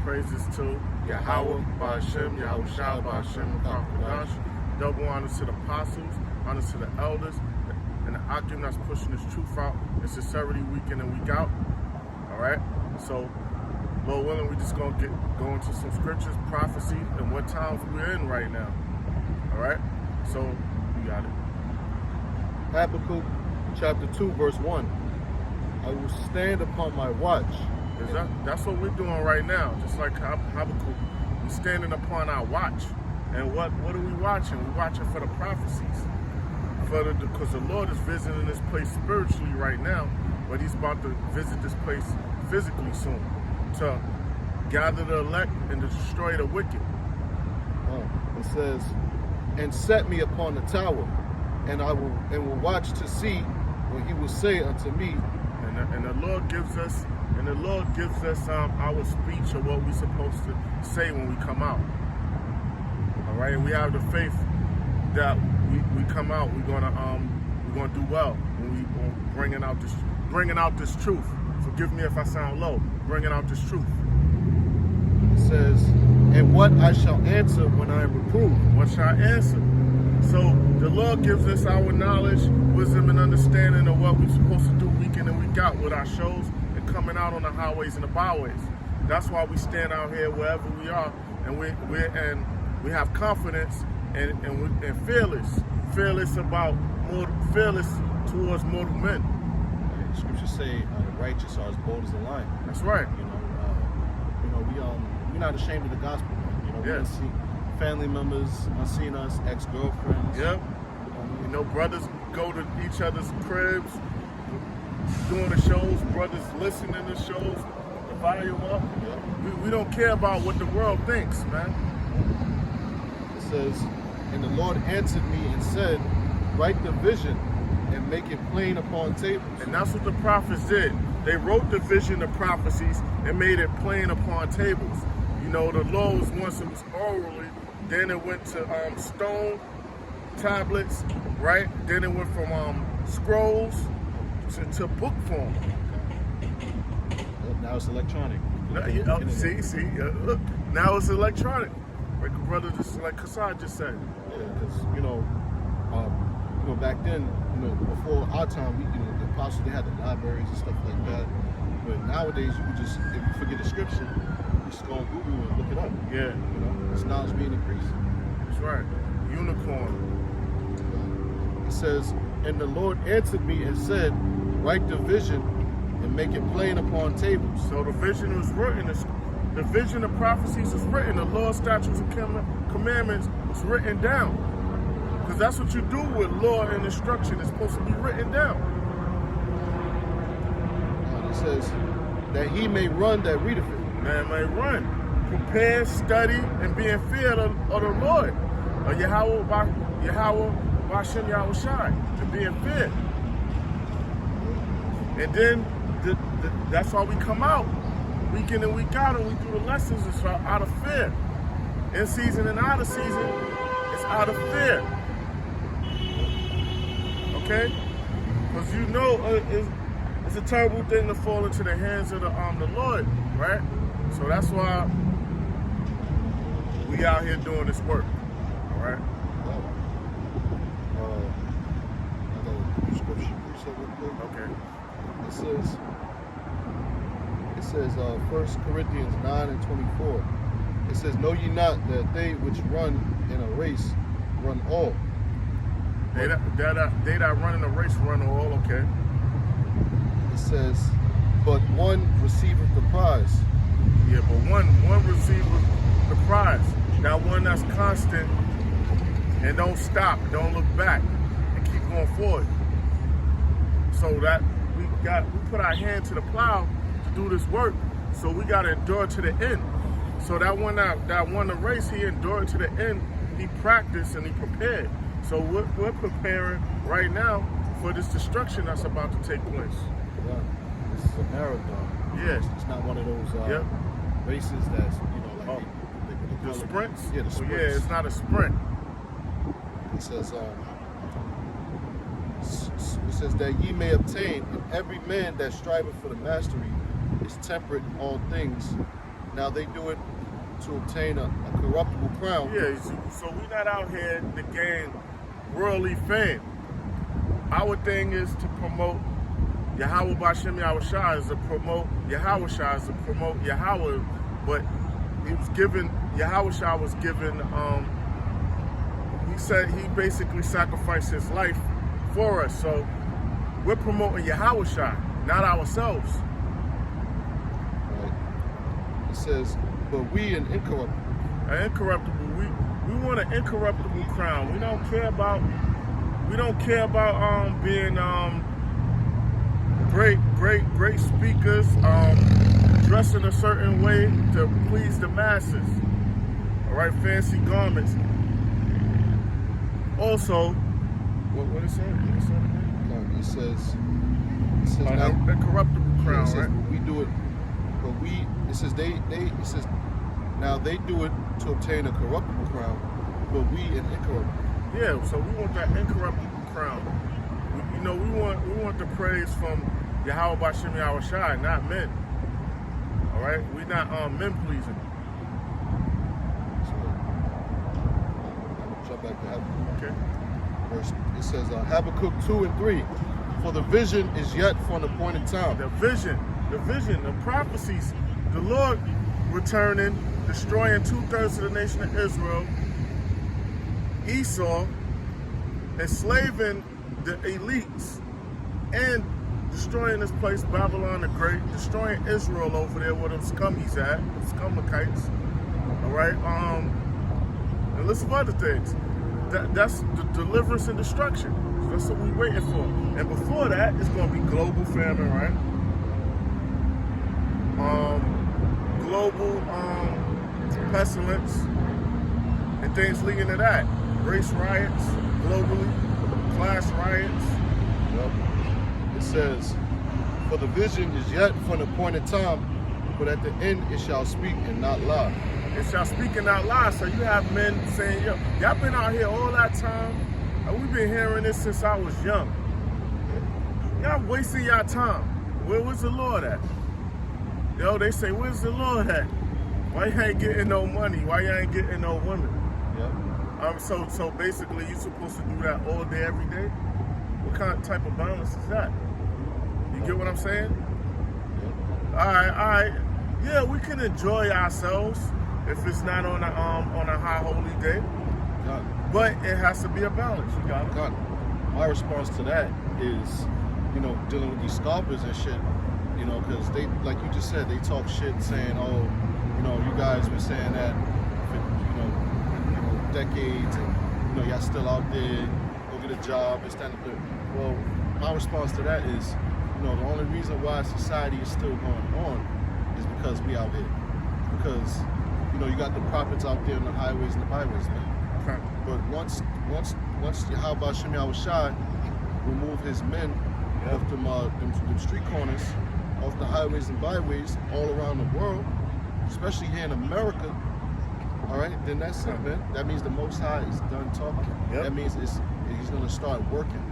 Praises to Yahweh, Ba'ashem, Yahushua, Ba'ashem, Kakadosh. Double honors to the apostles, honors to the elders, and the Akim that's pushing this truth out in sincerity week in and week out. All right? So, Lord willing, we just going to go into some scriptures, prophecy, and what times we're in right now. All right? So, you got it. Habakkuk chapter 2, verse 1. I will stand upon my watch. That's what we're doing right now. Just like Habakkuk, we're standing upon our watch. And what are we watching? We're watching for the prophecies. Because the Lord is visiting this place spiritually right now, but he's about to visit this place physically soon to gather the elect and to destroy the wicked. It says, and set me upon the tower, and I will watch to see what he will say unto me. And the Lord gives us our speech of what we're supposed to say when we come out. All right, and we have the faith that we come out, we're gonna do well when we bringing out this truth. Forgive me if I sound low. Bringing out this truth. It says, and what I shall answer when I am reproved. What shall I answer? So the Lord gives us our knowledge, wisdom, and understanding of what we're supposed to do week in and week out with our shows and coming out on the highways and the byways. That's why we stand out here wherever we are, and we have confidence and fearless towards mortal men. The scriptures say the righteous are as bold as the lion. That's right. We're not ashamed of the gospel. We don't see family members unseen us, ex-girlfriends. Yep. Brothers go to each other's cribs, doing the shows. Brothers listening to the shows, the volume up. Yep. We don't care about what the world thinks, man. It says, and the Lord answered me and said, write the vision and make it plain upon tables. And that's what the prophets did. They wrote the vision of prophecies and made it plain upon tables. The law was once it was orally, then it went to stone tablets, right? Then it went from scrolls to book form. Now it's electronic. Now it's electronic. Like brother, just like Kassad just said. Yeah, because back then, before our time, the apostles, they had the libraries and stuff like that. But nowadays, you can just, if you forget a scripture, you just go on Google and look it up. Yeah. It's knowledge being increased. That's right. Unicorn. It says, and the Lord answered me and said, write the vision and make it plain upon tables. So the vision was written. The vision of prophecies was written. The law, statutes, and commandments was written down. Because that's what you do with law and instruction. It's supposed to be written down. It says that he may run that readeth it. Man may run. Prepare, study, and be in fear of the Lord. Of Yahweh, Ba'ashem, Yahushua. And be in fear. And then that's why we come out. Week in and week out, and we do the lessons. It's out of fear. In season and out of season, it's out of fear. Okay? Because it's a terrible thing to fall into the hands of the Lord, right? So that's why we out here doing this work. All right? Another scripture real quick. Okay. It says 1 Corinthians 9 and 24. It says, know ye not that they which run in a race run all? They that run in a race run all, okay. It says, but one receiveth the prize. Yeah, but one receiveth the prize. That one that's constant and don't stop, don't look back, and keep going forward. So that we put our hand to the plow to do this work. So we got to endure to the end. So that one that won the race, he endured to the end. He practiced and he prepared. So we're preparing right now for this destruction that's about to take place. Yeah, this is a marathon. Yes. It's not one of those races that's, like the sprints? Yeah, the sprints. Yeah, it's not a sprint. It says that ye may obtain, and every man that striveth for the mastery is temperate in all things, Now they do it to obtain a corruptible crown. Yeah, so we're not out here to gain worldly fame. Our thing is to promote Yahweh Bashem Yahushua, is to promote Yahushua, is to promote Yahweh. But Yahushua was given, he said he basically sacrificed his life for us. So we're promoting Yahushua, not ourselves. Right. It says, but we an incorruptible. We want an incorruptible crown. We don't care about being great speakers, dressing a certain way to please the masses. All right, fancy garments. Also, what it say? It says An incorruptible crown, it says, right? We do it, but we. It says it says now they do it to obtain a corruptible crown, but we an incorruptible. Yeah, so we want that incorruptible crown. We want the praise from Yahweh Bashem Yahushua, not men. All right, we're not men pleasing. So, jump back to Habakkuk. Okay. Verse, it says Habakkuk 2:3. For the vision is yet for an appointed time. The vision, the prophecies, the Lord returning, destroying 2/3 of the nation of Israel, Esau, enslaving the elites, and destroying this place, Babylon the Great, destroying Israel over there where them scummies at, the scummakites. All right, and a list of other things. That's the deliverance and destruction. So that's what we're waiting for. And before that, it's going to be global famine, right? Global pestilence and things leading to that. Race riots globally, class riots. Yep. It says, for the vision is yet for an appointed time, but at the end it shall speak and not lie. It shall speak and not lie. So you have men saying, yo, y'all been out here all that time. We've been hearing this since I was young. Y'all wasting y'all time. Where's the Lord at? Yo, they say, where's the Lord at? Why you ain't getting no money? Why you ain't getting no women? Yep. So basically, you're supposed to do that all day, every day? What kind of type of balance is that? You get what I'm saying? Yep. All right. Yeah, we can enjoy ourselves if it's not on a high holy day. Got it. But it has to be a balance. You got it? Got it. My response to that is, dealing with these scalpers and shit, because they, like you just said, they talk shit saying, oh, you guys been saying that for, decades, and, y'all still out there, go get a job, and stand up there. Well, my response to that is, the only reason why society is still going on is because we out here. Because, you got the prophets out there on the highways and the byways, man. Okay. But once Yahweh Shem Yahushua remove his men off them street corners, off the highways and byways all around the world, especially here in America, all right, then that's it, man. That means the Most High is done talking. Yep. That means he's going to start working.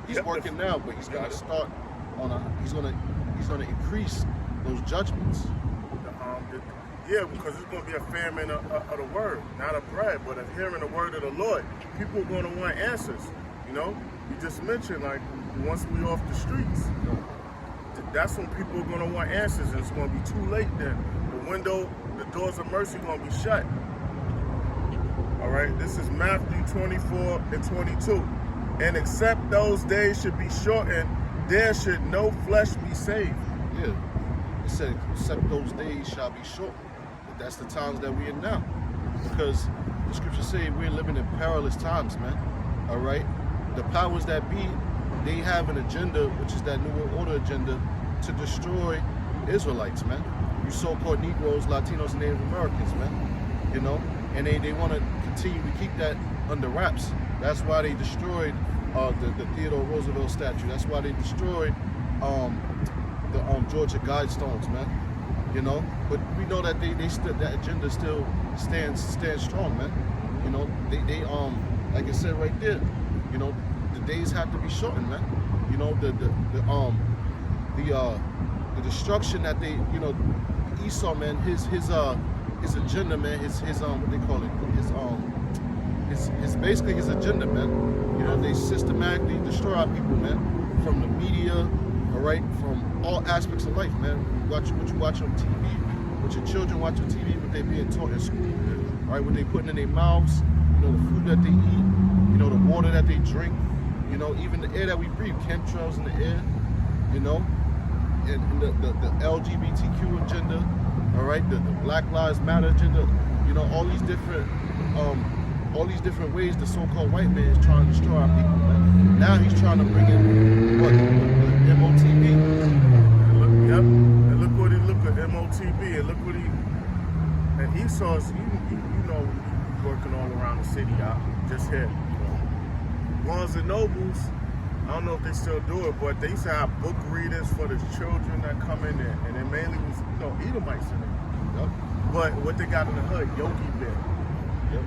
He's working now, but he's going to start he's going to increase those judgments. Yeah, because it's going to be a famine of the word, not of bread, but of hearing the word of the Lord. People are going to want answers. You just mentioned, like, once we off the streets, that's when people are going to want answers, and it's going to be too late then. The doors of mercy are going to be shut. All right, this is Matthew 24 and 22. And except those days should be shortened, there should no flesh be saved. Yeah, it said, except those days shall be short. That's the times that we're in now. Because the scriptures say we're living in perilous times, man. All right? The powers that be, they have an agenda, which is that New World Order agenda, to destroy Israelites, man. You so-called Negroes, Latinos, and Native Americans, man. And they want to continue to keep that under wraps. That's why they destroyed the Theodore Roosevelt statue. That's why they destroyed the Georgia Guidestones, man. But we know that that agenda still stands strong, man. They like I said right there, the days have to be shortened, man. The destruction that they, the Esau, man, his agenda, man, his what they call it, his basically his agenda, man. You know, they systematically destroy our people, man, from the media, all right, from all aspects of life, man. What you watch on TV, what your children watch on TV, what they being taught in school, all right, what they putting in their mouths, you know, the food that they eat, you know, the water that they drink, you know, even the air that we breathe, chemtrails in the air, you know, and the LGBTQ agenda, all right, the Black Lives Matter agenda, you know, all these different ways the so-called white man is trying to destroy our people, man. Now he's trying to bring in what, MOTB. Yep. And look at MOTB, and look what and Esau's, you know, working all around the city out just here. Barnes and Nobles, I don't know if they still do it, but they used to have book readings for the children that come in there, and it mainly was, you know, Edomites in there. Yep. But what they got in the hood, Yogi Bear. Yep.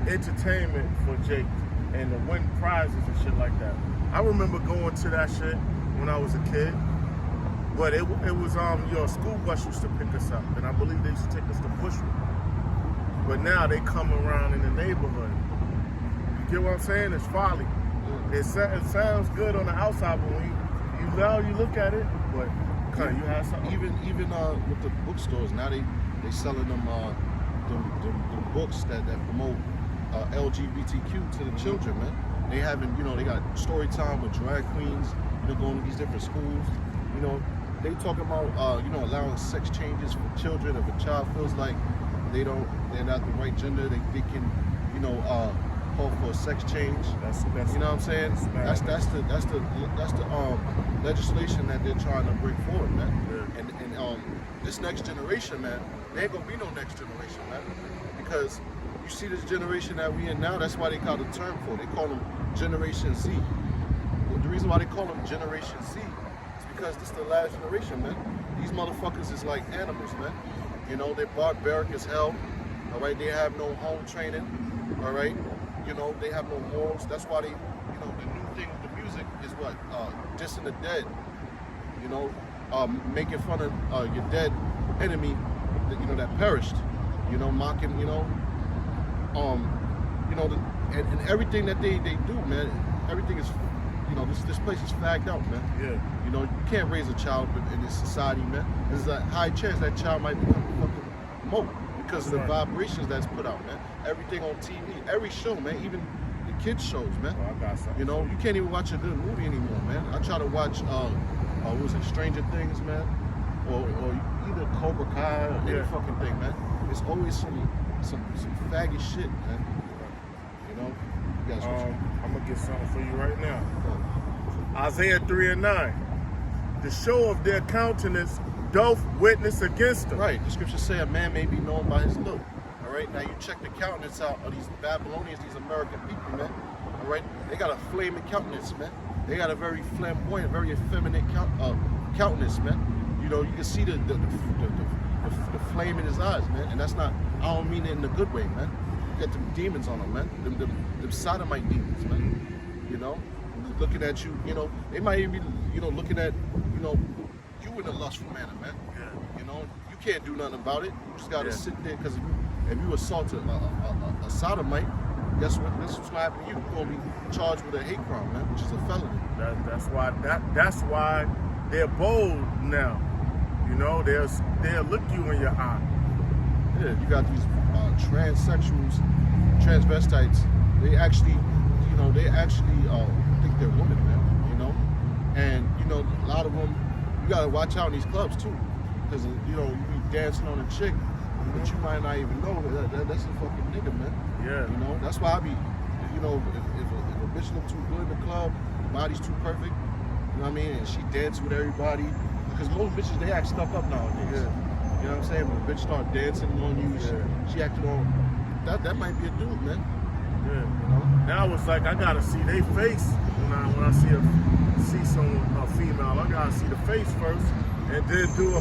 Entertainment for Jake, and to win prizes and shit like that. I remember going to that shit when I was a kid, but it was your school bus used to pick us up, and I believe they used to take us to Bushwick. But now they come around in the neighborhood. You get what I'm saying? It's folly. It sounds good on the outside, but when you look at it, but kind of you have something. Even with the bookstores now, they selling them books that promote LGBTQ to the children, man. They having, you know, they got story time with drag queens, you know, going to these different schools. You know, they talking about you know, allowing sex changes for children. If a child feels like they're not the right gender, they can, you know, call for a sex change. That's you know what I'm saying? That's the legislation that they're trying to bring forward, man. Yeah. And this next generation, man, there ain't gonna be no next generation, man, because you see this generation that we in now. That's why they call the term for it. They call them Generation Z. Well, the reason why they call them Generation Z is because this is the last generation, man. These motherfuckers is like animals, man. You know, they're barbaric as hell. All right, they have no home training. All right, you know, they have no morals. That's why they, you know, the new thing with the music is what, dissing the dead. You know, making fun of your dead enemy, you know, that perished. You know, mocking, you know, and everything that they do, man. Everything is, you know, this place is fagged out, man. Yeah. You know, you can't raise a child in this society, man. There's a high chance that child might become a fucking mope because of the vibrations that's put out, man. Everything on TV, every show, man, even the kids shows, man. Oh, I got something. You know, you can't even watch a good movie anymore, man. I try to watch, what was it, Stranger Things, man, or either Cobra Kai or any fucking thing, man. It's always some faggy shit, man. You know, you guys. I'm gonna get something for you right now. Isaiah 3:9. The show of their countenance doth witness against them. Right. The scriptures say a man may be known by his look. All right. Now you check the countenance out of these Babylonians, these American people, man. All right. They got a flaming countenance, man. They got a very flamboyant, very effeminate countenance, man. You know, you can see the flame in his eyes, man. And that's not, I don't mean it in a good way, man. You got them demons on them, man. Them sodomite demons, man. You know, looking at you, you know, they might even be, you know, looking at, you know, you in a lustful manner, man. Yeah. You know, you can't do nothing about it. You just gotta sit there, because if you assault a sodomite, guess what? This is what's gonna happen to you. You're gonna be charged with a hate crime, man, which is a felony. That's why they're bold now. You know, they'll look you in your eye. Yeah, you got these transsexuals, transvestites. They actually think they're women, man. You know, and you know, a lot of them, you gotta watch out in these clubs too, because you know, you be dancing on a chick, but you might not even know that's a fucking nigga, man. Yeah. You know, that's why I be, you know, if a bitch look too good in the club, body's too perfect, you know what I mean, and she dance with everybody, because most bitches, they act stuck up nowadays. Yeah. You know what I'm saying? When a bitch start dancing on you, she acting on, that might be a dude, man. Yeah. You know? Now it's like I gotta see their face when I see a female. I gotta see the face first, and then do a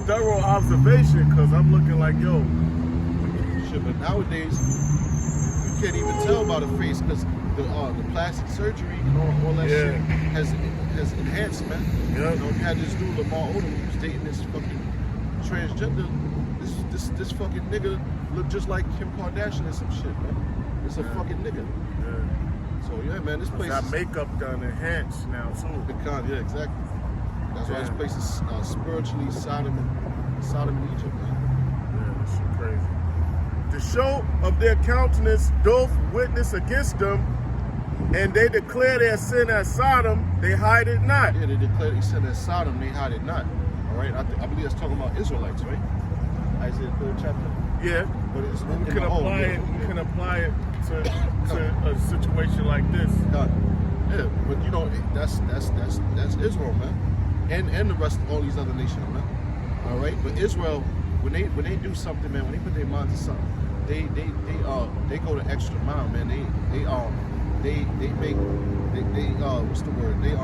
thorough observation, because I'm looking like, yo. Shit, but nowadays you can't even tell by the face, because the plastic surgery and all that shit has enhanced, man. Yeah. You know, you had this dude Lamar Odom who was dating this fucking transgender, this fucking nigga look just like Kim Kardashian or some shit, man. It's a fucking nigga. Yeah. So yeah, man, this place got is makeup done enhanced now too. yeah, exactly. That's why this place is spiritually Sodom and Egypt, man. Yeah, this shit crazy. The show of their countenance doth witness against them, and they declare their sin as Sodom, they hide it not. Yeah, they declare their sin as Sodom, they hide it not. All right, I believe that's talking about Israelites, right? Isaiah 3rd chapter. Yeah, But it's we can apply it. We can apply it to a situation like this. Yeah, but you know that's Israel, man, and the rest of all these other nations, man. All right, but Israel, when they do something, man, when they put their mind to something, they go the extra mile, man. They make what's the word? They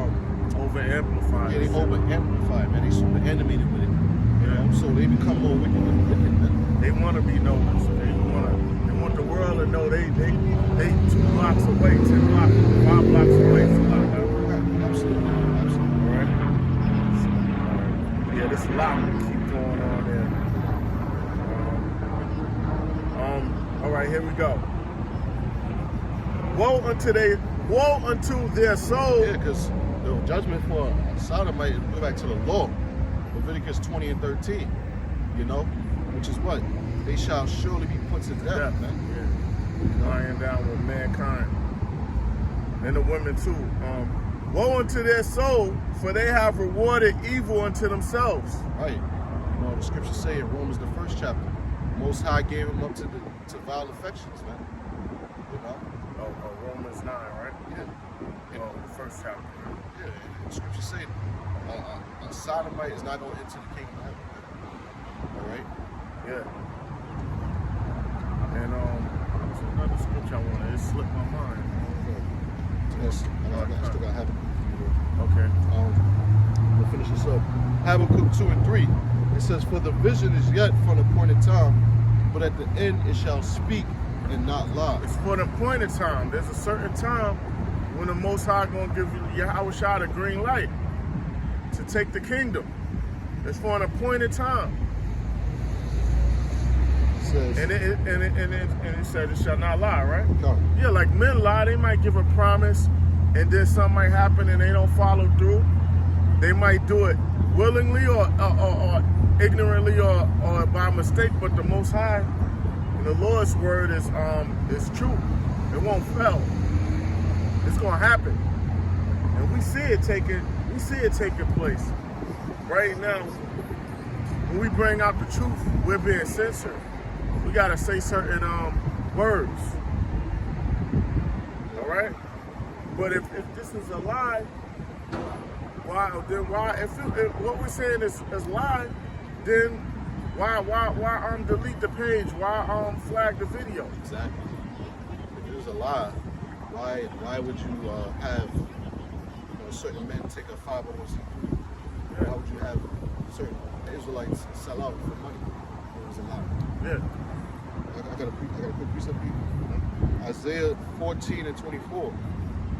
Over amplified. Yeah, they over amplify, man. They super animated with it. You know, so they become more wicked than wicked, man. They want to be noticed. They want the world to know they 2 blocks away, 10 blocks, 5 blocks away from Absolutely. All right. Yeah, this lot keep going on there. All right, here we go. Woe unto their soul. Yeah, because the judgment for Sodomite is go back to the law, Leviticus 20 and 13. You know, which is what they shall surely be put to death, man. Yeah. Lying down with mankind and the women too. Woe unto their soul, for they have rewarded evil unto themselves. Right. You know, the scriptures say in Romans the 1st chapter, Most High gave them up to vile affections, man. You know? Romans 9, right? Yeah. The first chapter. Yeah, the scriptures say a sodomite is not going to enter the kingdom of heaven, man. All right? Yeah. And there's another scripture I wanted. It slipped my mind. I still got Habakkuk. Okay. We'll finish this up. Habakkuk 2 and 3. It says, For the vision is yet for an appointed time, but at the end it shall speak and not lie. It's for an appointed time. There's a certain time when the Most High gonna give Yahweh Shah the green light to take the kingdom. It's for an appointed time. It says, And it said it shall not lie, right? no. Yeah, like men lie. They might give a promise, and then something might happen, and they don't follow through. They might do it willingly or ignorantly or by mistake. But the Most High, and the Lord's word is true. It won't fail. It's gonna happen, and we see it taking place right now. When we bring out the truth, we're being censored. We gotta say certain words. All right. But if this is a lie, why? If what we're saying is lie, then why delete the page? Why flag the video? Exactly. If it was a lie, why would you have certain men take a 501c3? Why would you have certain Israelites sell out for money? It was a lie. Yeah. I got a quick precept for you. Isaiah 14 and 24.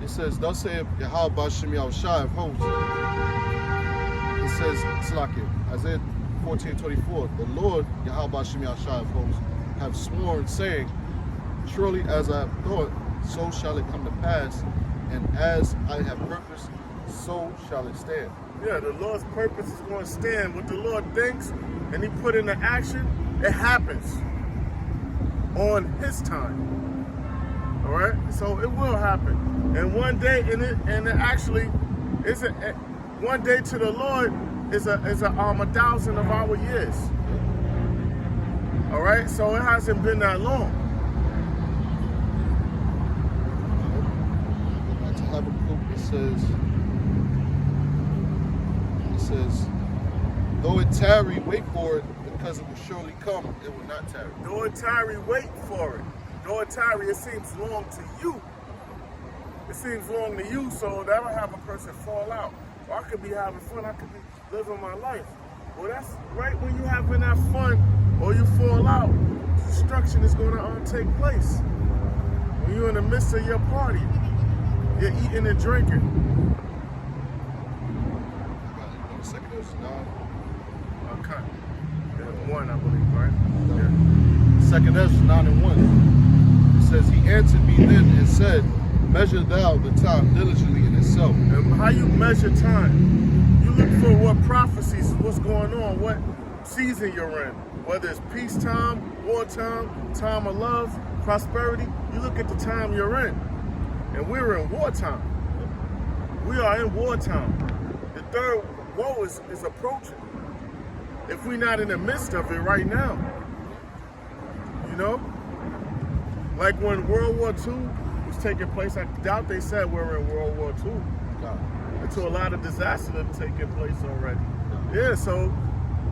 It says, Thus saith Yahweh Ba'Shem Yahushai of hosts. It says, Slakia, Isaiah 14 and 24. The Lord Yahweh Ba'Shem Yahushai of hosts have sworn, saying, Surely as I have thought, so shall it come to pass, and as I have purposed, so shall it stand. Yeah, the Lord's purpose is going to stand. What the Lord thinks and He put into action, it happens on His time. All right, so it will happen, and one day, one day to the Lord is a 1,000 of our years. All right, so it hasn't been that long. Back to Habakkuk, it says, though it tarry, wait for it, because it will surely come. It will not tarry. Though it tarry, wait for it. Though it tarry, it seems long to you. It seems long to you, so that will have a person fall out. Or I could be having fun, I could be living my life. Well, that's right when you having that fun or you fall out, destruction is going to take place. When you're in the midst of your party, you're eating and drinking. Second verse 9. Okay. 1, I believe, right? Second Ezra 9 and 1. It says, He answered me then and said, Measure thou the time diligently in itself. And how you measure time? You look for what prophecies, what's going on, what season you're in. Whether it's peacetime, wartime, time of love, prosperity, you look at the time you're in. And we're in wartime. We are in wartime. The third woe is approaching. If we're not in the midst of it right now. You know? Like when World War II was taking place, I doubt they said we're in World War II. Until a lot of disasters have taken place already. Yeah, so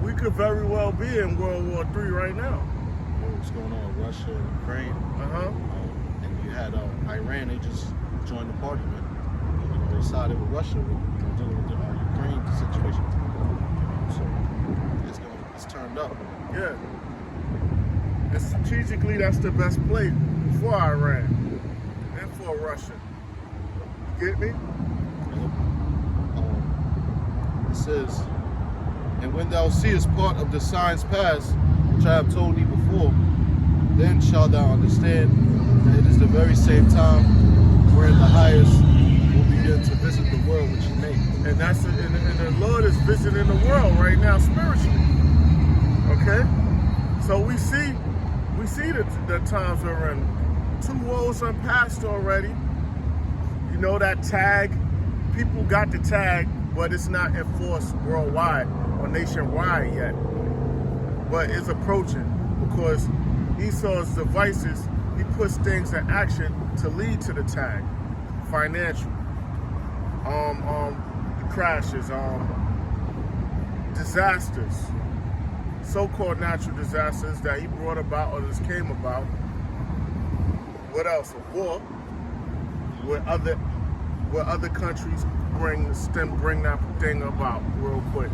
we could very well be in World War III right now. What's going on with Russia and Ukraine? And you had Iran, they just joined the party, man. You know, they sided with Russia with dealing with the Ukraine situation. So it's turned up. Yeah. And strategically, that's the best play for Iran and for Russia. You get me? It says, And when thou seest part of the signs pass, which I have told thee before, then shalt thou understand that it is the very same time wherein the highest will begin to visit the world which he made. And that's and the Lord is visiting the world right now spiritually. Okay? So we see the times we're in. 2 woes unpassed already. You know that tag, people got the tag, but it's not enforced worldwide or nationwide yet. But it's approaching because Esau's devices, he puts things in action to lead to the tag. Financial, crashes, disasters, so-called natural disasters that he brought about or just came about. What else? A war where other countries bring that thing about real quick.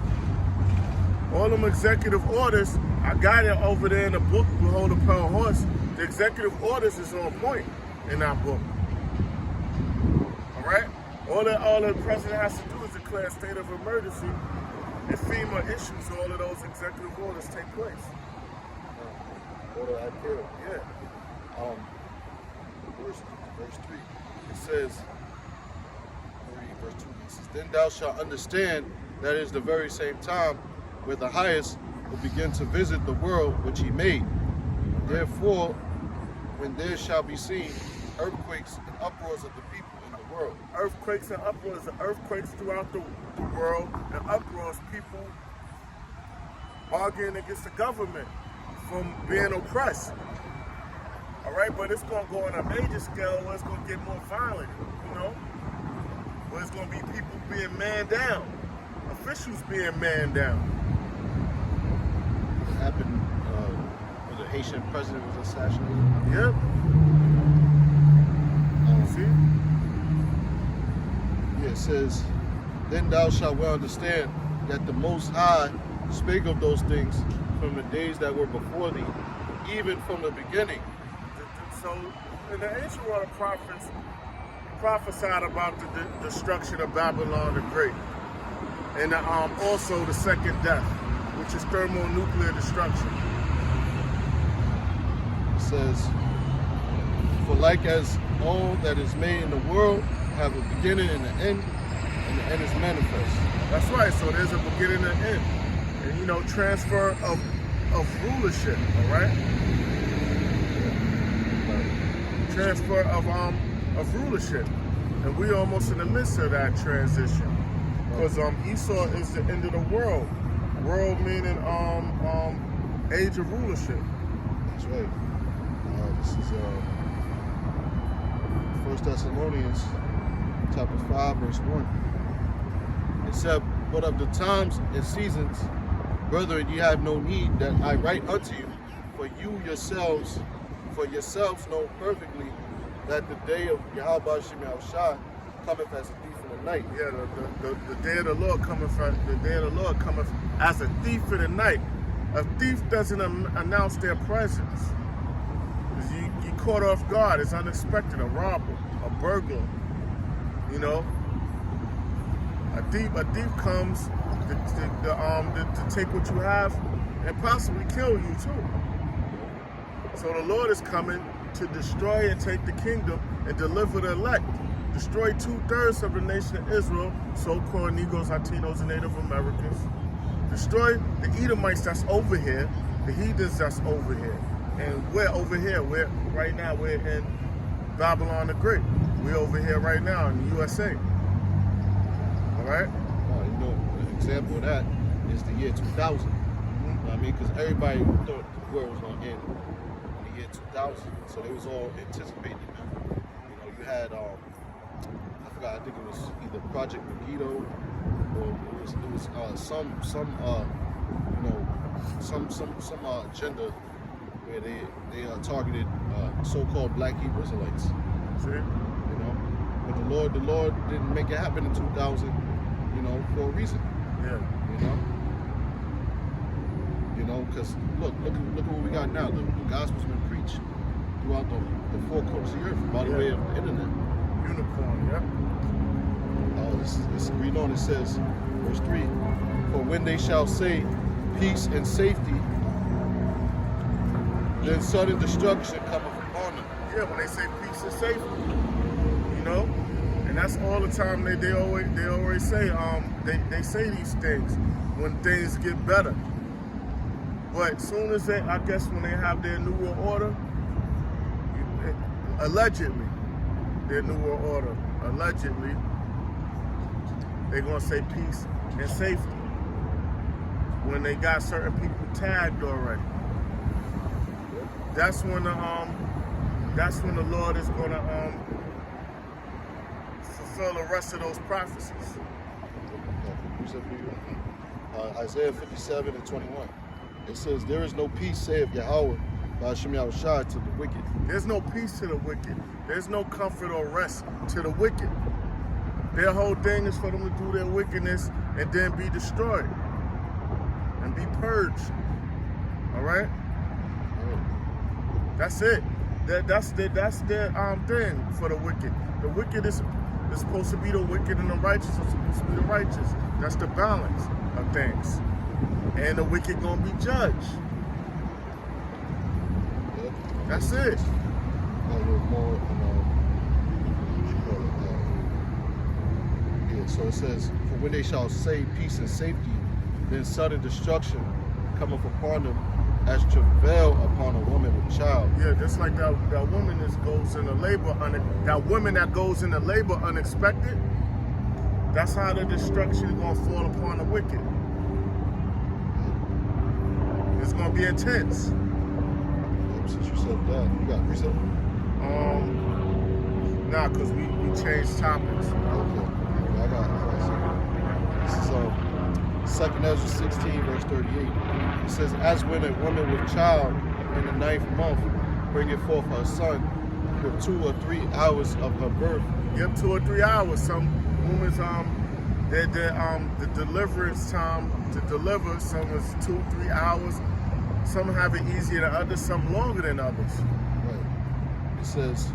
All them executive orders, I got it over there in the book, Behold the Pale Horse. The executive orders is on point in that book. All right? All the president has to do is declare a state of emergency. If FEMA issues, all of those executive orders take place. Order I killed. Yeah. Verse 3, it says, verse 2, it says, Then thou shalt understand that it is the very same time where the highest will begin to visit the world which he made. Therefore, when there shall be seen earthquakes and uproars of the people in the world. Earthquakes and uproars, earthquakes throughout the world, and uproars, people arguing against the government from being oppressed. All right, but it's going to go on a major scale where it's going to get more violent, you know? Where it's going to be people being manned down, officials being manned down. It happened when the Haitian president was assassinated. Yep. See? Yeah, it says, Then thou shalt well understand that the Most High spake of those things from the days that were before thee, even from the beginning. So, in the ancient world of prophets, prophesied about the destruction of Babylon the Great, and also the second death, which is thermonuclear destruction. It says, For like as all that is made in the world have a beginning and an end is manifest. That's right. So there's a beginning and end, and you know, transfer of rulership. All right. Transfer of rulership, and we almost in the midst of that transition, because Esau is the end of the world. World meaning age of rulership. That's right. This is 1 Thessalonians chapter 5 verse 1. It said, But of the times and seasons, brethren, ye have no need that I write unto you, for yourselves know perfectly that the day of Yahweh Shemel Shah cometh as a thief in the night. Yeah, the day of the Lord cometh as a thief in the night. A thief doesn't announce their presence. You caught off guard. It's unexpected. A robber, a burglar. You know, a thief comes to take what you have and possibly kill you too. So the Lord is coming to destroy and take the kingdom and deliver the elect. Destroy 2/3 of the nation of Israel, so-called Negroes, Latinos, and Native Americans. Destroy the Edomites that's over here, the heathens that's over here. And we're over here. Right now we're in Babylon the Great. We're over here right now in the USA. All right? An example of that is the year 2000. You know what I mean? Because everybody thought the world was going to end in the year 2000. So they was all anticipating that. You know, you had, I forgot, I think it was either Project Megiddo or it was some agenda where they targeted so-called Black Hebrew Israelites. See? You know, but the Lord didn't make it happen in 2000. You know, for a reason. Yeah. You know, because look at what we got now. The gospel's been preached throughout the four corners of the earth by the way of the internet. Unicorn, yeah. This read on. It says, verse 3: For when they shall say peace and safety, then sudden destruction cometh upon them. Yeah, when they say peace and safety, you know, and that's all the time they always say. They say these things when things get better. But as soon as I guess when they have their New World Order, allegedly, their New World Order, allegedly, they're gonna say peace and safety when they got certain people tagged already. That's when the Lord is gonna fulfill the rest of those prophecies. Isaiah 57 and 21. It says, there is no peace, saith Yahweh, by Hashem Yahushua, to the wicked. There's no peace to the wicked. There's no comfort or rest to the wicked. Their whole thing is for them to do their wickedness and then be destroyed and be purged. All right? That's it. That's their thing for the wicked. The wicked is supposed to be the wicked and the righteous are supposed to be the righteous. That's the balance of things. And the wicked gonna be judged. That's it. A little more, so it says, for when they shall say peace and safety, then sudden destruction cometh upon them as travail upon a woman with child. Yeah, just like that woman that goes into labor, that woman that goes into labor unexpected, that's how the destruction is gonna fall upon the wicked. It's gonna be intense. Since you said that, you got precept? Nah, because we changed topics. Okay. I got this is 2nd Ezra 16, verse 38. It says, as when a woman with child in the 9th month bringeth forth her son with 2 or 3 hours of her birth. Yep, 2 or 3 hours. Some women's the deliverance time to deliver, some is 2-3 hours. Some have it easier than others, some longer than others. Right. It says,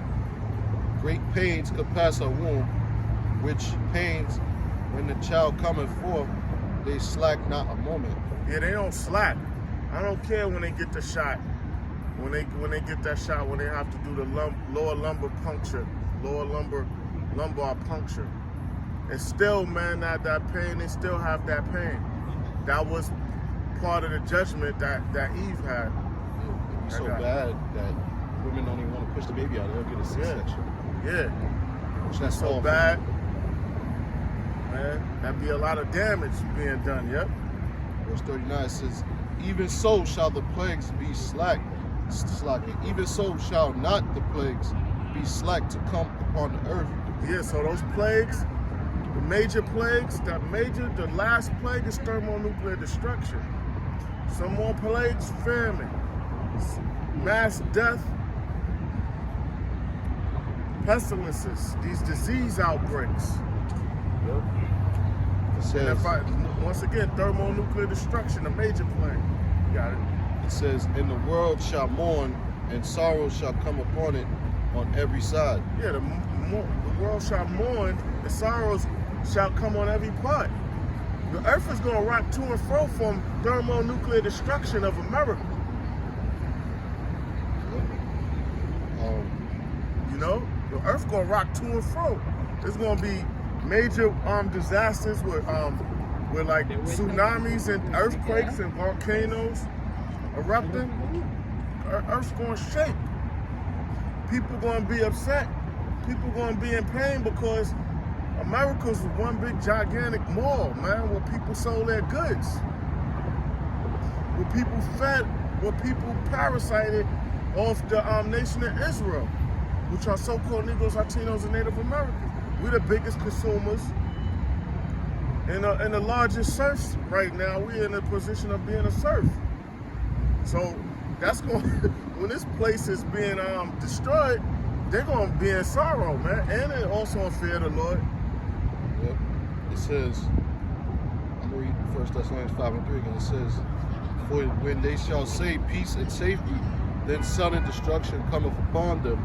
great pains compass her womb, which pains when the child cometh forth, they slack not a moment. Yeah, they don't slack. I don't care when they get the shot. When they get that shot, when they have to do the lower lumbar puncture. And still, man, that pain, they still have that pain. That was part of the judgment that Eve had. Yeah, it's so bad that women don't even want to push the baby out. They'll get a C-section. Yeah. Which that's so bad. Man, that'd be a lot of damage being done, yep. Verse 39 says, even so shall the plagues be slacking. Even so shall not the plagues be slack to come upon the earth. Yeah, so those plagues, the major plagues, the last plague is thermonuclear destruction. Some more plagues, famine, mass death, pestilences, these disease outbreaks. Yep. It says, once again, thermonuclear destruction, a major plague. You got it. It says, and the world shall mourn, and sorrow shall come upon it on every side. Yeah, the world shall mourn, and sorrows shall come on every part. The earth is going to rock to and fro from thermonuclear destruction of America. You know, the earth going to rock to and fro. There's going to be major disasters with like tsunamis and earthquakes and volcanoes erupting. Earth's going to shake. People going to be upset. People going to be in pain because America's one big gigantic mall, man, where people sold their goods, where people fed, where people parasited off the nation of Israel, which are so-called Negroes, Latinos, and Native Americans. We're the biggest consumers and the largest serfs right now. We're in a position of being a serf. So that's going. When this place is being destroyed, they're going to be in sorrow, man, and they're also in fear of the Lord. Yep. It says, I'm going to read 1 Thessalonians 5:3 again. It says, for when they shall say peace and safety, then sudden destruction cometh upon them,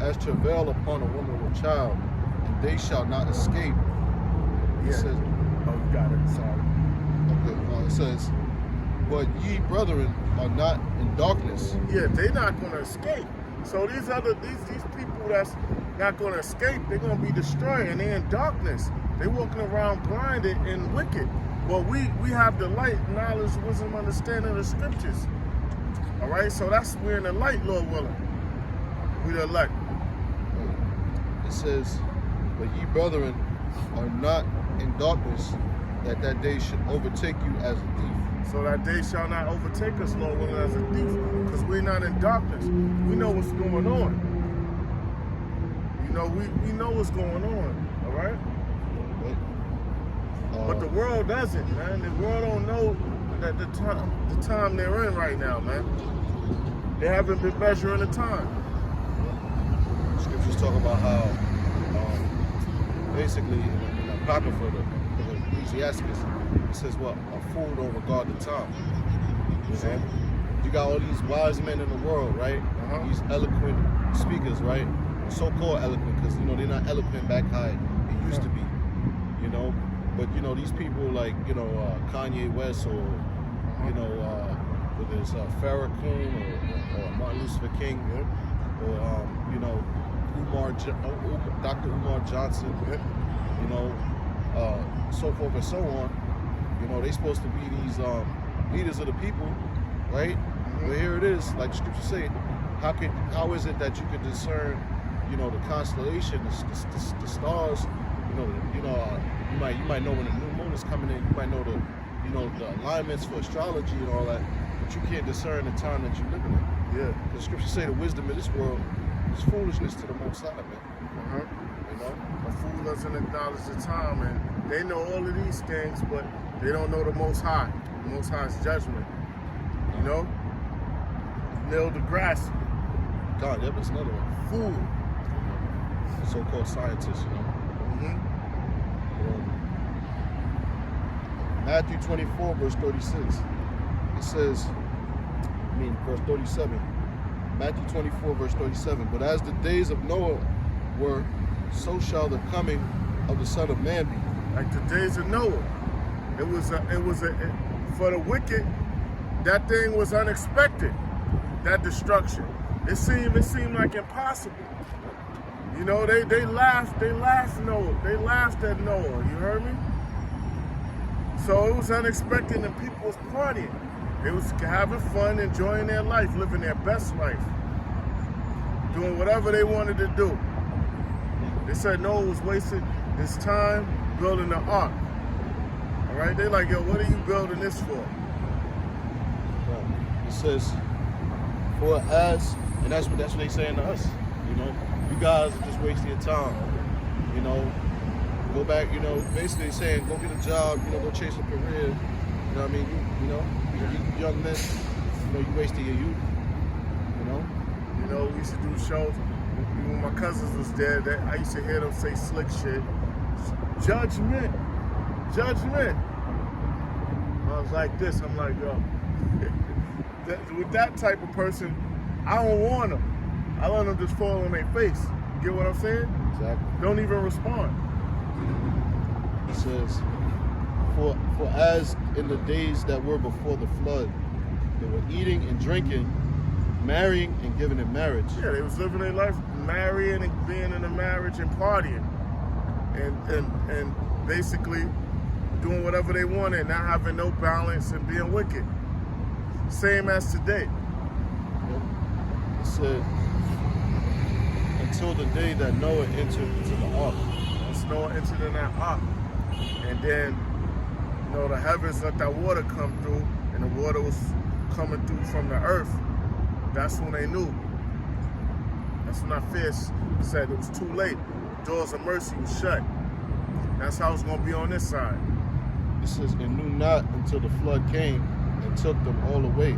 as travail upon a woman with child, and they shall not escape. It says, oh, you got it, sorry. Okay, it says, but ye brethren are not in darkness. Yeah, they're not going to escape. So these people that's not going to escape, they're going to be destroyed, and they're in darkness. They're walking around blinded and wicked. But we have the light, knowledge, wisdom, understanding of the scriptures. All right, so we're in the light, Lord willing. We're the light. It says, but ye brethren are not in darkness, that day should overtake you as a thief. So that day shall not overtake us, Lord willing, as a thief, because we're not in darkness. We know what's going on. You know, we know what's going on, all right? But the world doesn't, man. The world don't know that the time they're in right now, man. They haven't been measuring the time. Scriptures talk about how, basically, in the Apocrypha, the Ecclesiastes, it says, what? A fool don't regard the time. So, you got all these wise men in the world, right? These eloquent speakers, right? So-called eloquent, because, you know, they're not eloquent back how it used to be, you know? But, you know, these people like, you know, Kanye West or, you know, whether it's Farrakhan or Martin Luther King, or, you know, Dr. Umar Johnson, you know, so forth and so on. You know, they supposed to be these leaders of the people, right? But here it is, like the scripture say, how is it that you can discern, you know, the constellation, the stars, you might know when the new moon is coming in, you might know the alignments for astrology and all that, but you can't discern the time that you're living in. Yeah. The scripture say the wisdom of this world is foolishness to the Most High, man. You know? A fool doesn't acknowledge the time, and they know all of these things, but they don't know the Most High. The Most High's judgment. You know? Neil deGrasse. God, yeah, that's another one. Fool. So-called scientists, you know. Matthew 24, verse 36. It says, verse 37. Matthew 24, verse 37. But as the days of Noah were, so shall the coming of the Son of Man be. Like the days of Noah. For the wicked, that thing was unexpected. That destruction. It seemed like impossible. You know, they laughed Noah. They laughed at Noah, you heard me? So it was unexpected and people was partying. They was having fun, enjoying their life, living their best life. Doing whatever they wanted to do. They said Noah was wasting his time building the ark. All right, they like, yo, what are you building this for? It says, for as, and that's what they saying to us, you know, you guys are just wasting your time, you know, go back, you know, basically saying, go get a job, you know, go chase a career, you know what I mean, you young men, you know, you wasting your youth, you know. You know, we used to do shows, when my cousins was there, I used to hear them say slick shit, judgment. I was like this, I'm like, yo, with that type of person, I don't want them. I let them just fall on their face. You get what I'm saying? Exactly. Don't even respond. It says, For as in the days that were before the flood, they were eating and drinking, marrying and giving in marriage. Yeah, they was living their life, marrying and being in a marriage and partying, and basically doing whatever they wanted, not having no balance and being wicked. Same as today. It said, until the day that Noah entered into the ark. Once Noah entered in that ark, and then the heavens let that water come through, and the water was coming through from the earth. That's when they knew. That's when that fish said it was too late. Doors of mercy was shut. That's how it's going to be on this side. It says, and knew not until the flood came and took them all away.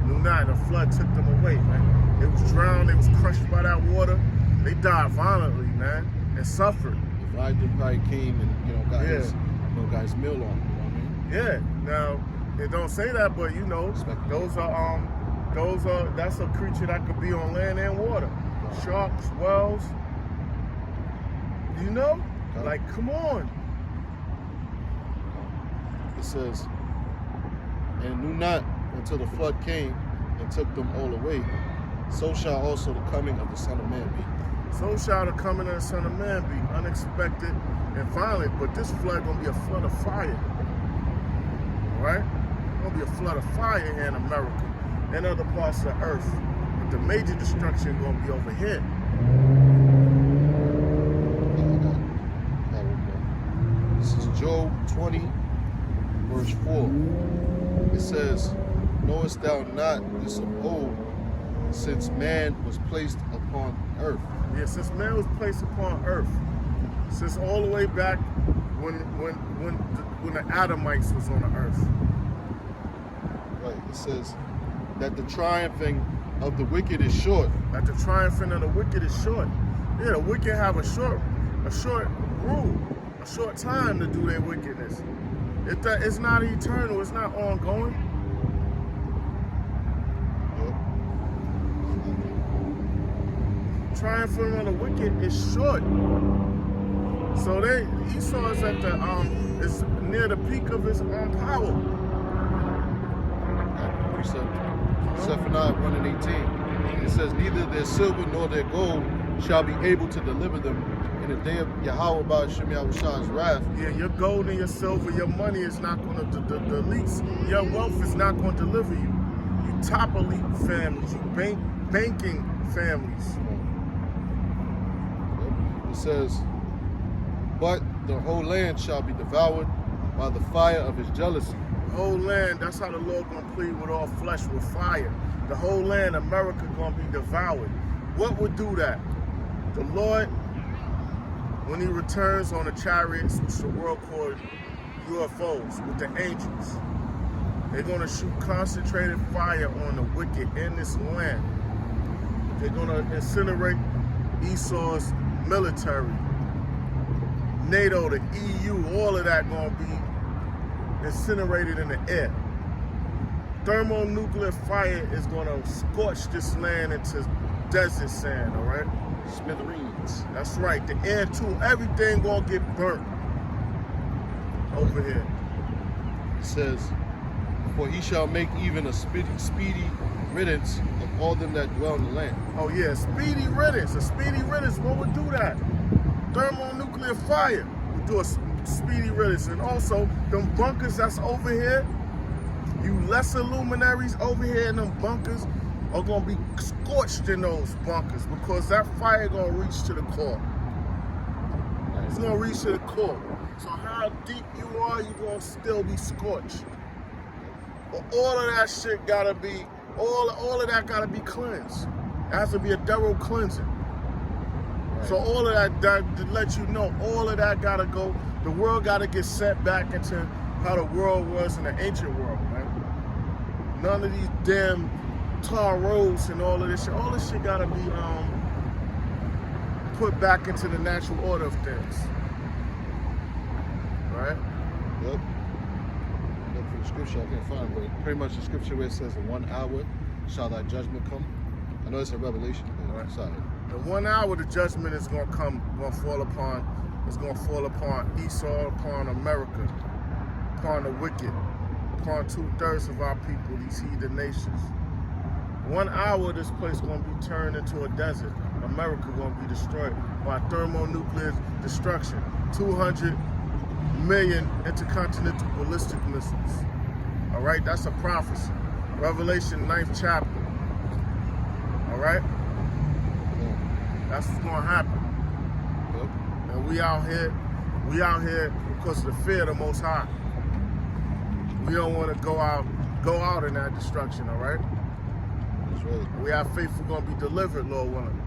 Knew not, the flood took them away, man. They was drowned, they was crushed by that water. They died violently, man, and suffered. Leviathan probably came and got his meal on. You know what I mean? Yeah. Now it don't say that, but that's a creature that could be on land and water. Sharks, whales. Like, come on. It says, and knew not until the flood came and took them all away. So shall also the coming of the Son of Man be. So shall the coming of the Son of Man be, unexpected and violent. But this flood gonna be a flood of fire, right? It's gonna be a flood of fire here in America and other parts of the earth. But the major destruction gonna be over here. This is Job 20, verse 4. It says, knowest thou not this of old, since man was placed upon earth? Yeah, since man was placed upon earth, since all the way back when the Adamites was on the earth. Right. It says that the triumphing of the wicked is short. That the triumphing of the wicked is short. Yeah, the wicked have a short rule, a short time to do their wickedness. It's not eternal. It's not ongoing. Triumphing of the wicked is short. So Esau is at is near the peak of his power. Zephaniah 1 and 18. It says, neither their silver nor their gold shall be able to deliver them in the day of Yahweh Ba'ashem Yahushua's wrath. Yeah, your gold and your silver, your money is not going to, the elites, your wealth is not going to deliver you. You top elite families, you banking families. It says, but the whole land shall be devoured by the fire of his jealousy. The whole land, that's how the Lord gonna plead with all flesh, with fire. The whole land, America, gonna be devoured. What would do that? The Lord, when he returns on the chariots, which the world called UFOs, with the angels, they're gonna shoot concentrated fire on the wicked in this land. They're gonna incinerate Esau's military, NATO, the EU, all of that gonna be incinerated in the air. Thermonuclear fire is gonna scorch this land into desert sand, all right? Smithereens. That's right, the air too, everything gonna get burnt over here. It says, for he shall make even a speedy riddance of all them that dwell in the land. Oh yeah, speedy riddance. A speedy riddance, what would do that? Thermonuclear fire would do a speedy riddance. And also, them bunkers that's over here, you lesser luminaries over here in them bunkers are gonna be scorched in those bunkers because that fire gonna reach to the core. It's gonna reach to the core. So how deep you are, you gonna still be scorched. But all of that shit gotta be, all of that gotta be cleansed. It has to be a thorough cleansing. Right. So all of that to let you know, all of that gotta go. The world gotta get set back into how the world was in the ancient world, man. None of these damn tar roads and all of this shit. All this shit gotta be put back into the natural order of things. Right? Yep. Look for the scripture, I can't find it, but pretty much the scripture where it says in 1 hour shall thy judgment come. I know it's a revelation, but right. Sorry. In 1 hour the judgment is gonna come, it's gonna fall upon Esau, upon America. upon the wicked, upon 2/3 of our people, these heathen nations. 1 hour, this place gonna be turned into a desert. America gonna be destroyed by thermonuclear destruction. 200 million intercontinental ballistic missiles. All right, that's a prophecy. Revelation 9th chapter. All right, that's what's gonna happen. And we out here because of the fear of the Most High. We don't want to go out in that destruction. All right. That's right. We have faith we're gonna be delivered, Lord willing.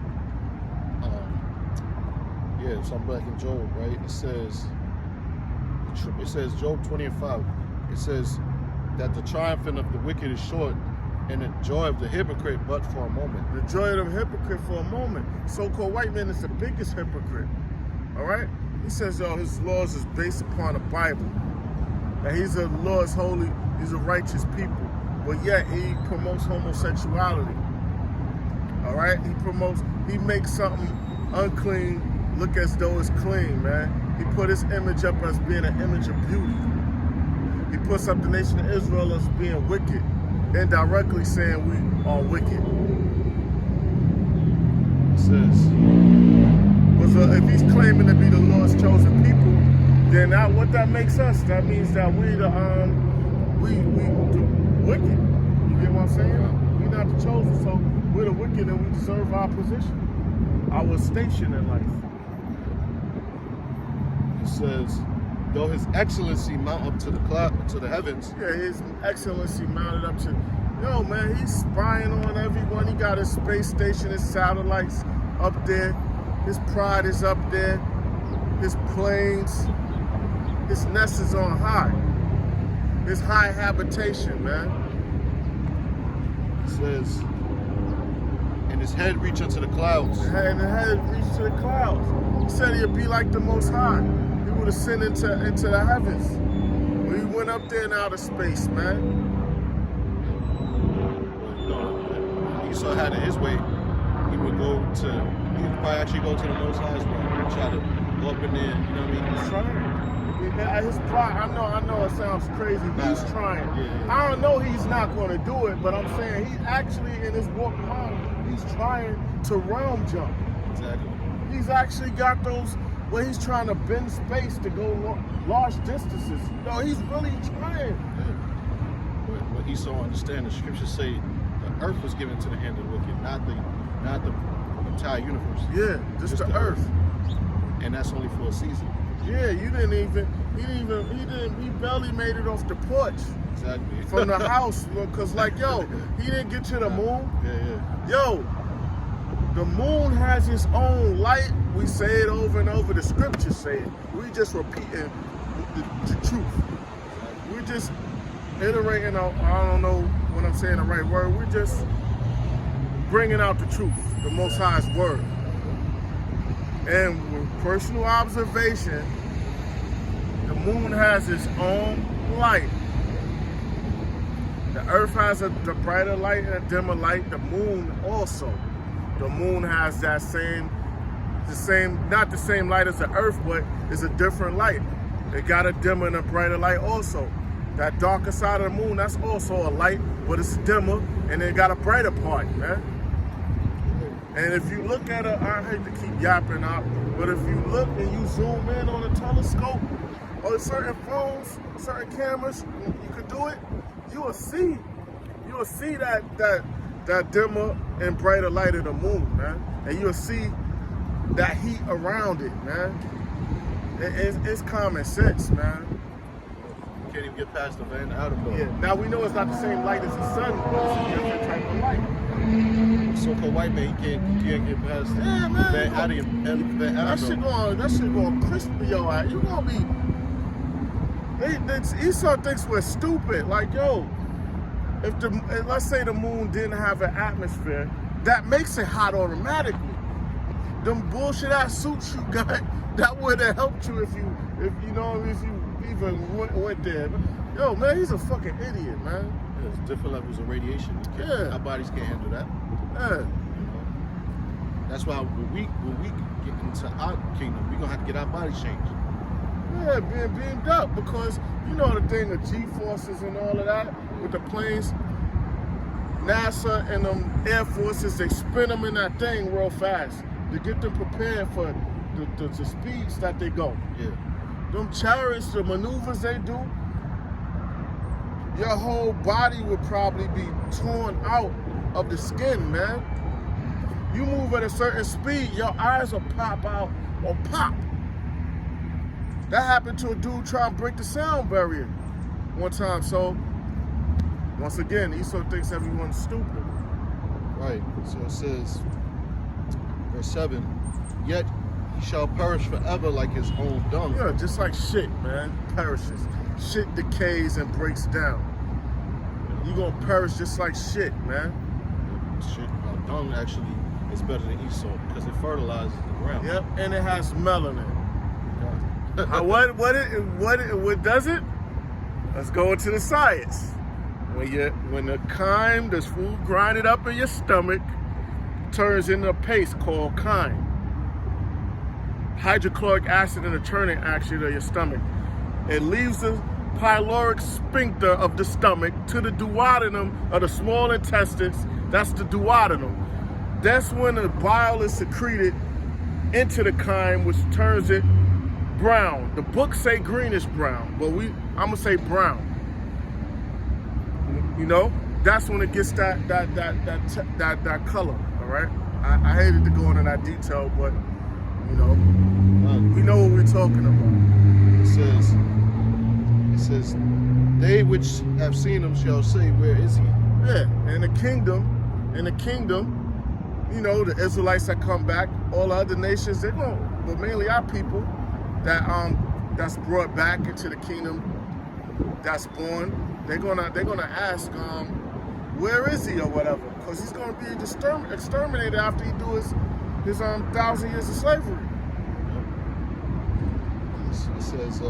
Yeah, so I'm back in Job, right? It says Job 20:5. It says that the triumphing of the wicked is short, and the joy of the hypocrite but for a moment. The joy of the hypocrite for a moment. So-called white man is the biggest hypocrite. All right? He says, his laws is based upon the Bible. That he's a Lord's holy, he's a righteous people. But yet he promotes homosexuality. All right? He makes something unclean look as though it's clean, man. He put his image up as being an image of beauty. He puts up the nation of Israel as being wicked, indirectly saying we are wicked. It says, but if he's claiming to be the Lord's chosen people, then what that makes us, that means that we the wicked. You get what I'm saying? We're not the chosen, so we're the wicked and we deserve our position, our station in life. It says, though his excellency mount up to the heavens. Yeah, his excellency mounted up to. Yo, man, he's spying on everyone. He got his space station, his satellites up there. His pride is up there. His planes. His nest is on high. His high habitation, man. It says, and his head reach unto the clouds. And the head reached to the clouds. He said he'd be like the Most High. He would ascend into the heavens. When he went up there in outer space, man. Esau had it his way. He would probably actually go to the Most High's way and try to go up in there, you know what I mean? He's trying. His pride, I know it sounds crazy, but he's trying. Yeah. I don't know he's not going to do it, but I'm saying he's actually, in his walk around, he's trying to realm jump. Exactly. He's actually got those where he's trying to bend space to go large distances. No, he's really trying. Yeah. But what Esau understand, the scriptures say the earth was given to the hand of the wicked, not the entire universe. Yeah, just the earth. And that's only for a season. Yeah, he barely made it off the porch. Exactly. From the house, because like, yo, he didn't get to the moon. Yeah. Yo, the moon has its own light. We say it over and over. The scriptures say it. We just repeating the truth. We just iterating out, I don't know when I'm saying the right word. We're just bringing out the truth, the Most High's word. And with personal observation, the moon has its own light. The earth has the brighter light and a dimmer light. The moon also. The moon has the same, not the same light as the earth, but it's a different light. It got a dimmer and a brighter light also. That darker side of the moon, that's also a light, but it's dimmer, and it got a brighter part, man. And if you look at it, I hate to keep yapping out, but if you look and you zoom in on a telescope or certain phones, certain cameras, you could do it, you will see that dimmer and brighter light of the moon, man. And you'll see that heat around it, man. It's common sense, man. You can't even get past the Van Adam though. Yeah. Now we know it's not the same light as the sun, but it's a different type of light. So-called white man, you can't get past Van Adam. That shit going crispy, yo. You gonna be. Esau thinks we're stupid. Like, yo, if let's say the moon didn't have an atmosphere, that makes it hot automatically. Them bullshit ass suits you got, that would have helped you if you even went there. Yo, man, he's a fucking idiot, man. There's different levels of radiation. Our bodies can't handle that. Yeah. You know? That's why when we get into our kingdom, we're gonna have to get our bodies changed. Yeah, being beamed up because you know the thing, the G-forces and all of that with the planes. NASA and them Air Forces, they spin them in that thing real fast to get them prepared for the speeds that they go. Yeah. Them chariots, the maneuvers they do, your whole body would probably be torn out of the skin, man. You move at a certain speed, your eyes will pop out or pop. That happened to a dude trying to break the sound barrier one time. So, once again, Esau thinks everyone's stupid. Right. So it says, verse 7, yet he shall perish forever like his own dung. Yeah, just like shit, man, perishes. Shit decays and breaks down. You gonna perish just like shit, man. Shit, dung actually is better than Esau because it fertilizes the ground. Yep, and it has melanin. What does it? Let's go into the science. When the chyme, this food grinded up in your stomach, turns into a paste called chyme. Hydrochloric acid in the churning action of your stomach. It leaves the pyloric sphincter of the stomach to the duodenum of the small intestines. That's the duodenum. That's when the bile is secreted into the chyme, which turns it brown. The books say greenish brown, but I'm gonna say brown. You know, that's when it gets that color. All right. I hated to go into that detail, but you know, we know what we're talking about. It says, they which have seen him shall say, where is he? Yeah, in the kingdom, you know, the Israelites that come back, all the other nations, they're going, but mainly our people that's brought back into the kingdom, that's born. They're gonna ask, where is he or whatever, because he's gonna be exterminated after he do his 1,000 years of slavery. It says,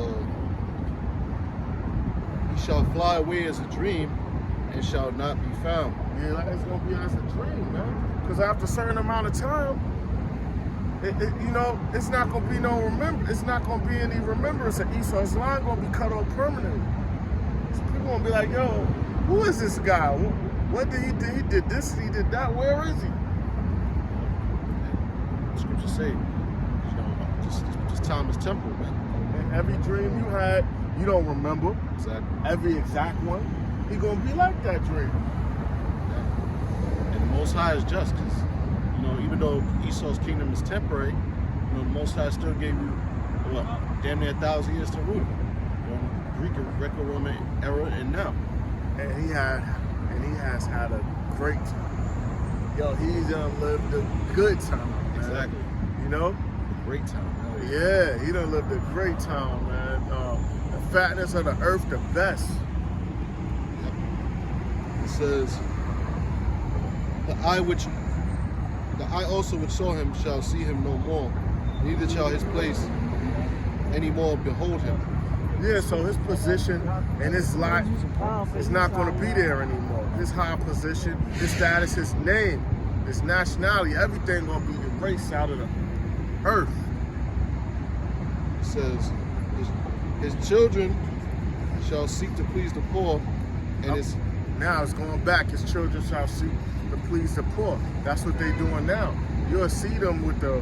he shall fly away as a dream and shall not be found. Yeah, like it's gonna be as a dream, man. Because after a certain amount of time, you know, it's not gonna be it's not gonna be any remembrance of Esau. His line gonna be cut off permanently. So people gonna be like, yo, who is this guy? What did he do? He did this, he did that. Where is he? The scriptures say, you know, just time is temporal, man. And every dream you had, you don't remember. Exactly. Every exact one. He gonna be like that dream. Yeah. And the Most High is just, because, you know, even though Esau's kingdom is temporary, you know, the Most High still gave you, what, damn near 1,000 years to rule. You know, Greek and Greco-Roman era and now. And he has had a great time. Yo, he's done lived a good time, man. Exactly. You know? A great time. Yeah, he done lived a great time, man. The fatness of the earth, the best. Yep. It says, the eye also which saw him shall see him no more, neither shall his place any more behold him. Yeah, so his position and his life is not going to be there anymore. His high position, his status, his name, his nationality, everything going to be erased out of the earth. It says, his children shall seek to please the poor, and now it's going back. His children shall seek to please the poor. That's what they're doing now. You'll see them with the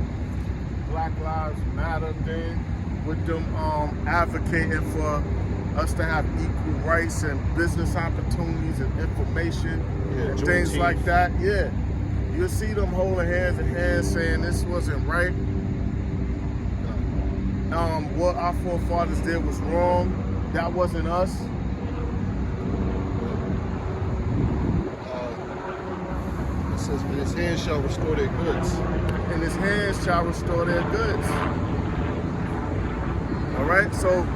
Black Lives Matter thing, with them advocating for us to have equal rights and business opportunities and information and things like that. Yeah, you'll see them holding hands in hands saying this wasn't right. What our forefathers did was wrong. That wasn't us. It says, and his hands shall restore their goods. And his hands shall restore their goods. All right, so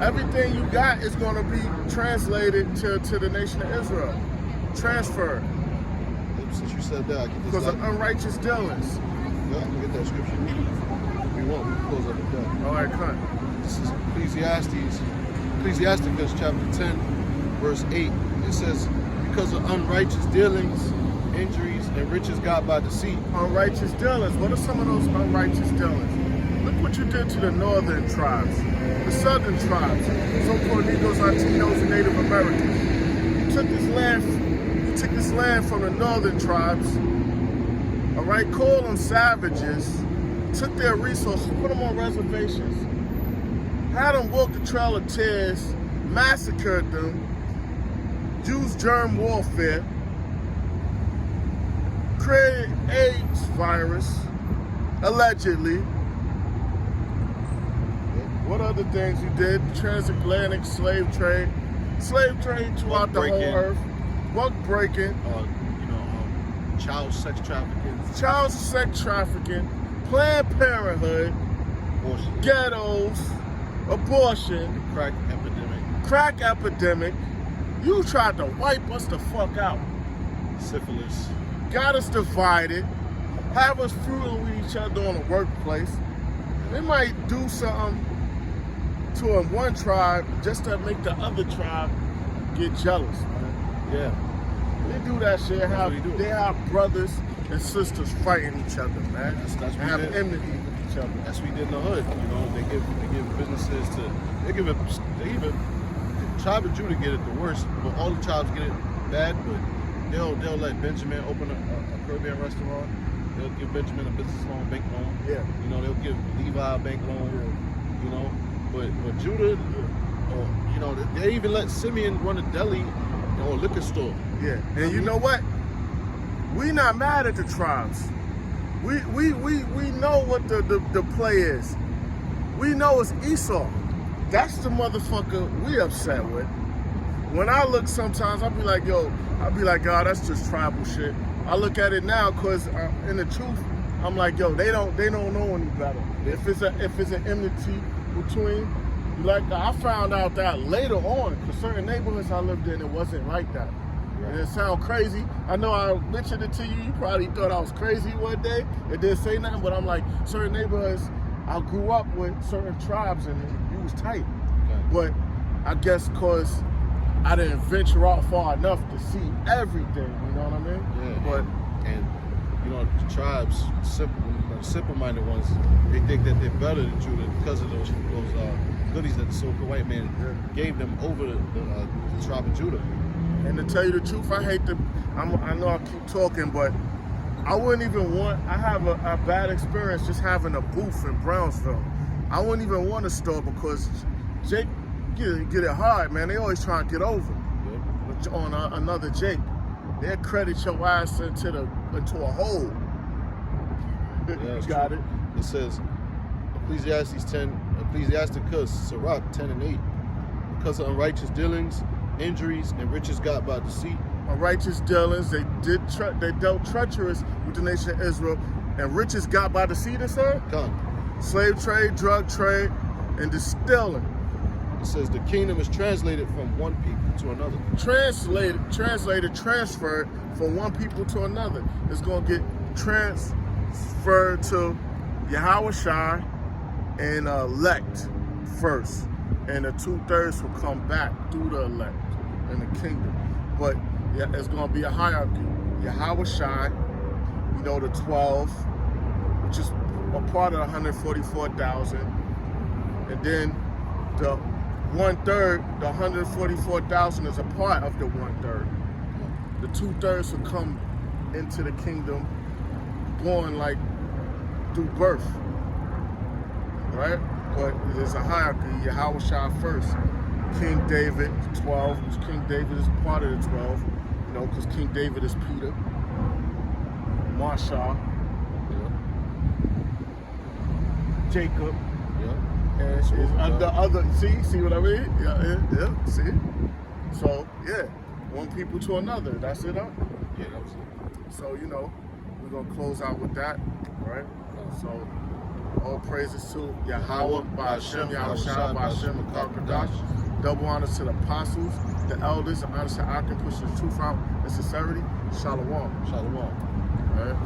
everything you got is going to be translated to the nation of Israel. Transferred. Since you said that, I can just... Because of unrighteous dealings. Yeah, I'm going to get that scripture. We won't. We close up with that. All right, cut. This is Ecclesiasticus chapter 10, verse 8. It says, because of unrighteous dealings, injuries, and riches got by deceit. Unrighteous dealings. What are some of those unrighteous dealings? Look what you did to the northern tribes, the southern tribes, so-called Negroes, Latinos, and Native Americans. You took this land from the northern tribes, all right, called them savages, took their resources, put them on reservations, had them walk the Trail of Tears, massacred them, used germ warfare, created AIDS virus, allegedly. What other things you did? Transatlantic slave trade throughout the whole earth, buck breaking, child sex trafficking, Planned Parenthood, abortion, ghettos, abortion, crack epidemic, You tried to wipe us the fuck out. syphilis. Got us divided, have us feuding with each other in the workplace. They might do something to one tribe just to make the other tribe get jealous, man. Yeah. They do that shit. They have brothers and sisters fighting each other, man. That's and have enmity with each other. That's what we did in the hood. You know, they give businesses to the tribe of Judah get it the worst, but all the tribes get it bad. But they'll let Benjamin open a Caribbean restaurant. They'll give Benjamin a business loan, bank loan. Yeah. You know, they'll give Levi a bank loan. Yeah. You know, but Judah, you know, they even let Simeon run a deli or a liquor store. Yeah. And you know what? We not mad at the tribes. We know what the play is. We know it's Esau. That's the motherfucker we upset with. When I look sometimes, I'll be like, God, that's just tribal shit. I look at it now because in the truth, I'm like, yo, they don't know any better. If it's an enmity between, like, I found out that later on, because certain neighborhoods I lived in, it wasn't like that. Right. And it sound crazy. I know I mentioned it to you. You probably thought I was crazy one day. It didn't say nothing, but I'm like, certain neighborhoods, I grew up with certain tribes and it was tight. Okay. But I guess because I didn't venture out far enough to see everything, you know what I mean? Yeah. But and you know, the tribes, simple-minded ones, they think that they're better than Judah because of those goodies that the so-called white man gave them over the tribe of Judah. And to tell you the truth, I know I keep talking, but I wouldn't even want, I have a bad experience just having a booth in Brownsville. I wouldn't even want a store because Jake get it hard, man. They always try to get over on another Jake. They'll credit your ass into a hole. Yeah, You got true. it? It says, Ecclesiasticus, Sirach 10 and 8, because of unrighteous dealings, injuries, and riches got by deceit. Unrighteous dealings, they dealt treacherous with the nation of Israel, and riches got by deceit, it said? Come. Slave trade, drug trade, and distilling. It says the kingdom is translated from one people to another. Transferred from one people to another. It's going to get transferred to Yahweh Shai and elect first. And the 2/3 will come back through the elect in the kingdom. But yeah, it's going to be a hierarchy. Yahweh Shai, you know, the 12, which is a part of the 144,000. And then the 1/3, the 144,000 is a part of the 1/3. The 2/3 will come into the kingdom born like through birth, right? But there's a hierarchy. Yahweh Shai first. King David, 12, because King David is part of the 12, you know, because King David is Peter. Marshall, Jacob, and the other, see what I mean? Yeah, see? So, yeah, one people to another, that's it, huh? Yeah, that was it. So, you know, we're going to close out with that, right? So, all praises to Yahweh, Ba'ashem, Yahweh Shai, Ba'ashem, Makar. Double honors to the apostles, the elders, and honors to Akim, pushing the truth out and sincerity. Shalom. Shalom. All right?